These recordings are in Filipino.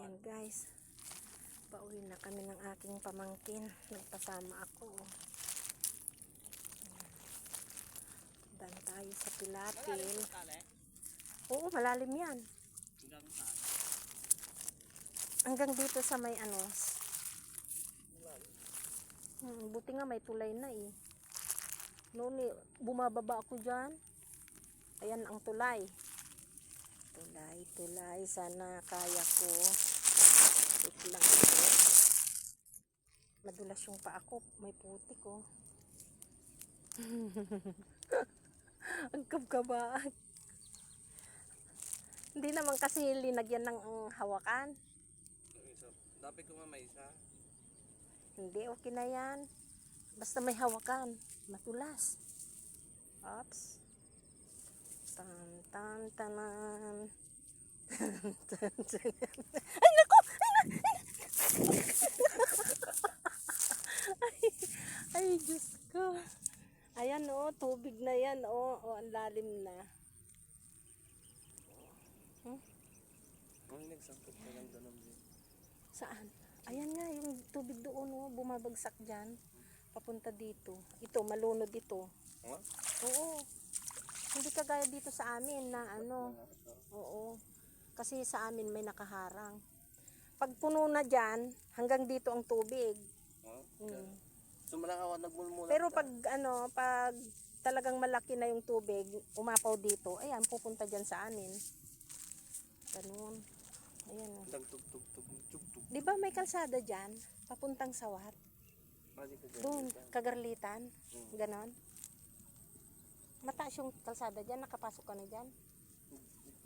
Ayan guys, pauwi na kami ng aking pamangkin. Nagpasama ako. Dan tayo sa Pilapil. Oo, malalim yan. Hanggang dito sa may buti nga may tulay na eh. Noon bumababa ako dyan. Ayan ang tulay. Tulay. Sana kaya ko. Wait lang ito. Madulas yung paa ko. May putik ko. Ang kabkabaan. Hindi naman kasi linagyan ng hawakan. Dapat ko may isa. Hindi, okay na yan. Basta may hawakan. Matulas. Oops. Tan. Ay, naku! Ay, Diyos ko. Ayan tubig na yan ang lalim na. Ang nagsangkot na lang doon. Saan? Ayan nga, yung tubig doon bumabagsak dyan. Papunta dito. Ito, malunod ito. Huh? Oo. Hindi kagaya dito sa amin na Oo. Kasi sa amin may nakaharang. Pag puno na dyan, hanggang dito ang tubig. So malakaw nagmulmula. Pero pag talagang malaki na yung tubig, umapaw dito, ayan, pupunta dyan sa amin. Ganun. Ayan Tugtog. Di ba may kalsada dyan? Papuntang Sawat. Doon, Kagarlitan. Ganon. Mataas yung kalsada dyan, nakapasok ka na dyan.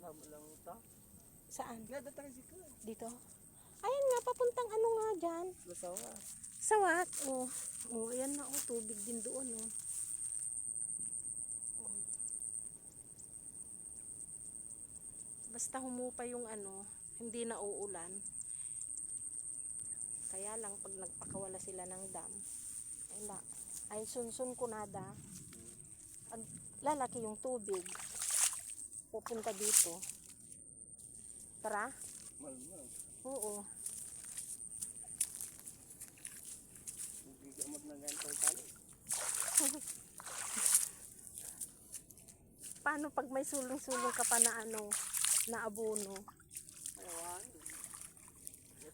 Lang ito. Saan? Dito. Ayan nga, papuntang nga dyan. Sawat. Sawat. Ayan na tubig din doon Basta humupa yung hindi na uulan. Kaya lang pag nagpakawala sila ng dam, ay sunsun kunada. Pag lalaki yung tubig, pupunta dito. Tara? Malmal. Oo. Gigamot na ganito tali. Paano pag may sulong-sulong ka pa na na abono?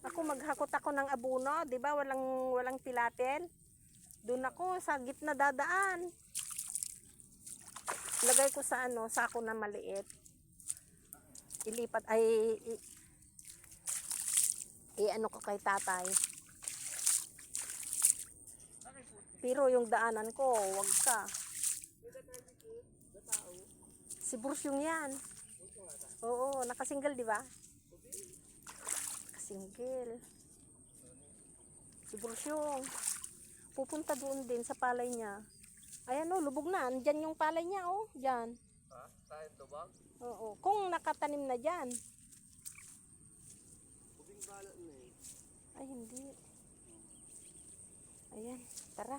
Ako maghakot ako ng abono, 'di ba? Walang tilapil. Doon ako sa gitna dadaan. Lagay ko sa sako na maliit. Ilipat ko kay tatay. Pero yung daanan ko, wag ka. Si Brusyong yan. Oo, nakasingle, di ba? Nakasingle. Si Brusyong. Pupunta doon din sa palay niya. Ayan lubog na. Andyan yung palay niya Diyan. Ha? Saan tubag? Oo, kung nakatanim na dyan. Ubing balat na Ay, hindi. Ayan, tara.